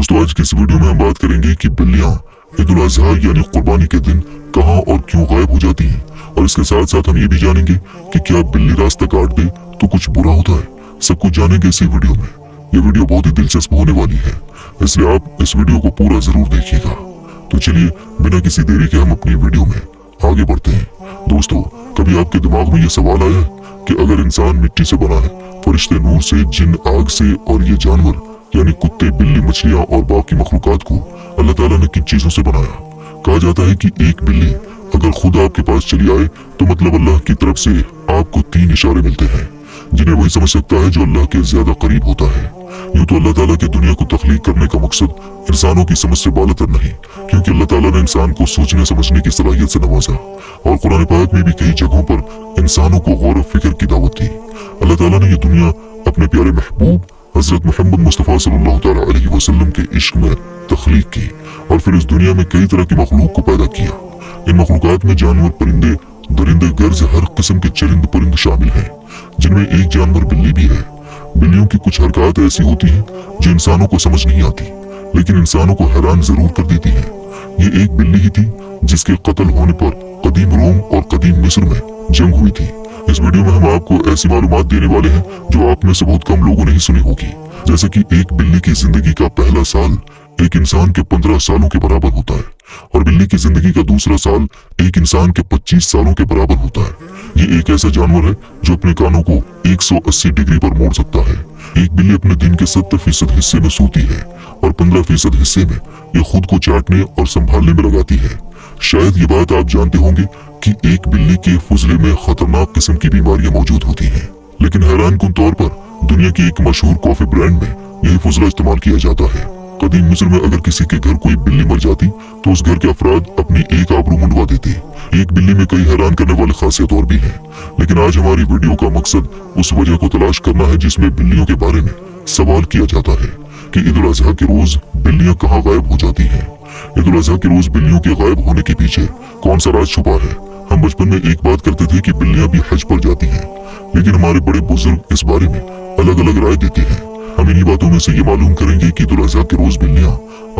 दोस्तों आज की इस वीडियो में हम बात करेंगे कि बिल्लियां ईद उल अजहा यानी कुर्बानी के दिन कहां और क्यों गायब हो जाती हैं, और इसके साथ साथ हम ये भी जानेंगे कि क्या बिल्ली रास्ता काट दे तो कुछ बुरा होता है। सब कुछ जानेंगे इसी वीडियो में। ये वीडियो बहुत ही दिलचस्प होने वाली है, इसलिए आप इस वीडियो को पूरा जरूर देखिएगा। तो चलिए बिना किसी देरी के हम अपनी वीडियो में आगे बढ़ते हैं। दोस्तों, कभी आपके दिमाग में ये सवाल आया है कि अगर इंसान मिट्टी से बना है, फरिश्ते नूर से, जिन आग से, और ये जानवर यानी कुत्ते, बिल्ली, मछलियां और बाकी मखलूकात को अल्लाह ताला ने किन चीजों से बनाया। कहा जाता है कि एक बिल्ली अगर खुद आपके पास चली आए तो मतलब अल्लाह की तरफ से आपको 3 इशारे मिलते हैं, जिन्हें वही समझ सकता है जो अल्लाह के ज्यादा करीब होता है। यूं तो अल्लाह ताला की दुनिया को तख्लीक करने का मकसद इंसानों की समझ से बालतर नहीं, क्योंकि अल्लाह ताला ने इंसान को सोचने समझने की सलाहियत से नवाजा, और कुरान पाक में भी कई जगहों पर इंसानों को गौर और फिक्र की दावत दी। अल्लाह ताला ने ये दुनिया अपने प्यारे महबूब हजरत मोहम्मद मुस्तफा सल्लल्लाहु तआला अलैहि वसल्लम के इश्क में तख्लीक की, और फिर इस दुनिया में कई तरह की मखलूक को पैदा किया। इन मखलूकात में जानवर, परिंदे, दरिंदे, गर्ज, हर किस्म के चरिंद परिंद शामिल हैं, जिनमें एक जानवर बिल्ली भी है। बिल्लियों की कुछ हरकत ऐसी होती हैं जो इंसानों को समझ नहीं आती, लेकिन इंसानों को हैरान जरूर कर देती है। ये एक बिल्ली ही थी जिसके कत्ल होने पर कदीम रोम और कदीम मिस्र में जंग हुई थी। इस वीडियो में हम आपको ऐसी मालूमात देने वाले हैं जो आप में से बहुत कम लोगों ने ही सुनी होगी, जैसे कि एक बिल्ली की जिंदगी का पहला साल एक इंसान के 15 सालों के बराबर होता है, और बिल्ली की जिंदगी का दूसरा साल एक इंसान के 25 सालों के बराबर होता है। ये एक ऐसा जानवर है जो अपने कानों को 180 डिग्री पर मोड़ सकता है। एक बिल्ली अपने दिन के 70% हिस्से में सोती है, और 15% हिस्से में ये खुद को चाटने और संभालने में लगाती है। शायद ये बात आप जानते होंगे कि एक बिल्ली के फुजले में खतरनाक किस्म की बीमारियां मौजूद होती हैं, लेकिन हैरानकुन तौर पर दुनिया की एक मशहूर कॉफी ब्रांड में यही फुजला इस्तेमाल किया जाता है। कदीम मिस्र में अगर किसी के घर कोई बिल्ली मर जाती तो उस घर के अफराद अपनी एक आबरू मुंडवा देते। एक बिल्ली में कई हैरान करने वाली खासियत और भी है, लेकिन आज हमारी वीडियो का मकसद उस वजह को तलाश करना है जिसमें बिल्लियों के बारे में सवाल किया जाता है कि ईद उल अजहा के रोज बिल्लियां कहाँ गायब हो जाती हैं। ईद उल अजहा के रोज बिल्लियों के गायब होने के पीछे कौन सा राज छुपा है। हम बचपन में एक बात करते थे कि बिल्लियां भी हज पर जाती हैं, लेकिन हमारे बड़े बुजुर्ग इस बारे में अलग अलग राय देते हैं। हम इन्हीं बातों में से ये मालूम करेंगे कि ईद उल अजहा के रोज बिल्लियां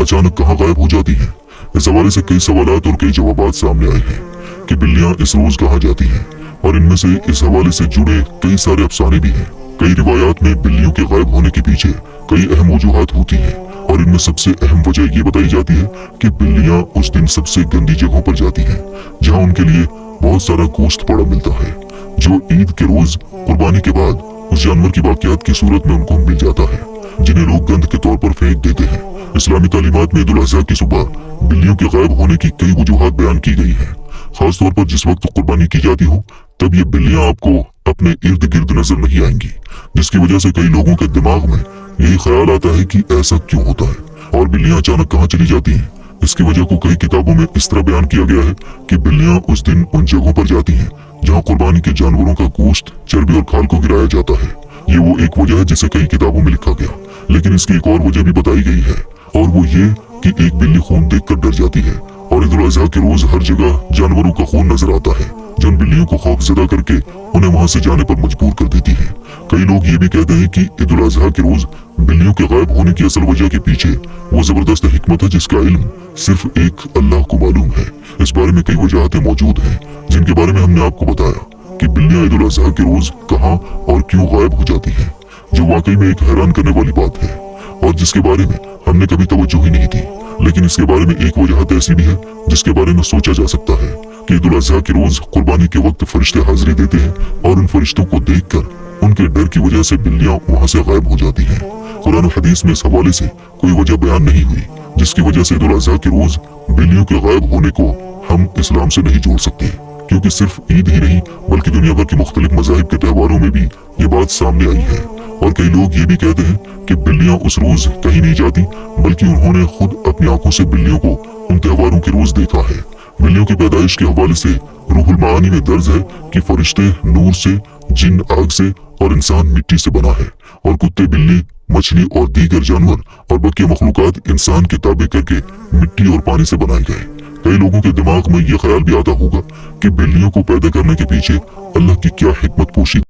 अचानक कहाँ गायब हो जाती हैं। इस हवाले से कई सवालात और कई जवाबात सामने आए हैं कि बिल्लियां इस रोज कहाँ जाती हैं, और इनमें से इस हवाले से जुड़े कई सारे अफसाने भी हैं। कई रिवायात में बिल्लियों के गायब होने के पीछे कई अहम वजूहात होती हैं, और इनमें सबसे अहम वजह ये बताई जाती है कि बिल्लियां उस दिन सबसे गंदी जगहों पर जाती हैं, जहां उनके लिए बहुत सारा गोश्त पड़ा मिलता है, जो ईद के रोज कुर्बानी के बाद उस जानवर की बाकियात की सूरत में उनको मिल जाता है, जिन्हें लोग गंद के तौर पर फेंक देते हैं। इस्लामी तालीमात में ईद उल अजहा की सुबह बिल्लियों के गायब होने की कई वजूहात बयान की गई है। खास तौर पर जिस वक्त कुर्बानी की जाती हो तब ये बिल्लियां आपको अपने इर्द गिर्द नजर नहीं आएंगी, जिसकी वजह से कई लोगों के दिमाग में यही ख्याल आता है कि ऐसा क्यों होता है और बिल्लियां अचानक कहाँ चली जाती हैं। इसकी वजह को कई किताबों में इस तरह बयान किया गया है कि बिल्लियां उस दिन उन जगहों पर जाती हैं जहां कुर्बानी के जानवरों का गोश्त, चर्बी और खाल को गिराया जाता है। ये वो एक वजह है जिसे कई किताबों में लिखा गया, लेकिन इसकी एक और वजह भी बताई गई है, और वो ये कि एक बिल्ली खून देखकर डर जाती है, और ईद उल अजहा के रोज हर जगह जानवरों का खून नजर आता है, जो उन बिल्लियों को खौफजदा करके उन्हें वहां से जाने पर मजबूर कर देती है। कई लोग ये भी कहते हैं कि ईद उल अजहा के रोज बिल्लियों के गायब होने की असल वजह के पीछे वो जबरदस्त हिकमत है जिसका इल्म सिर्फ एक अल्लाह को मालूम है। इस बारे में कई वजहें मौजूद हैं, जिनके बारे में हमने आपको बताया कि बिल्लियां ईद उल अजहा के रोज कहाँ और क्यों गायब हो जाती हैं, जो वाकई में एक हैरान करने वाली बात है और जिसके बारे में हमने कभी तवज्जो ही नहीं दी। लेकिन इसके बारे में एक वजह ऐसी भी है जिसके बारे में सोचा जा सकता है कि ईद उल अजहा के रोज कुर्बानी के वक्त फरिश्ते हाजिरी देते हैं, और उन फरिश्तों को देखकर उनके डर की वजह से बिल्लियां वहां से गायब हो जाती हैं। कुरान और हदीस में इस हवाले से कोई वजह बयान नहीं हुई जिसकी वजह से ईद उल अजहा के रोज बिल्लियों के गायब होने को हम इस्लाम से नहीं जोड़ सकते, क्योंकि सिर्फ ईद ही नहीं बल्कि दुनिया भर के मुख्तलिफ मज़ाहिब के त्योहारों में भी ये बात सामने आई है। और कई लोग ये भी कहते हैं कि बिल्लियां उस रोज कहीं नहीं जाती, बल्कि उन्होंने खुद अपनी आंखों से बिल्लियों को उन त्योहारों के रोज देखा है। बिल्लियों की पैदाइश के हवाले से रूहुल मानी में दर्ज है कि फरिश्ते नूर से, जिन आग से, और इंसान मिट्टी से बना है, और कुत्ते, बिल्ली, मछली और दीगर जानवर और बाकी मखलूकात इंसान के ताबे करके मिट्टी और पानी से बनाए गए। कई लोगों के दिमाग में यह ख्याल भी आता होगा कि बिल्लियों को पैदा करने के पीछे अल्लाह की क्या हिकमत पोशी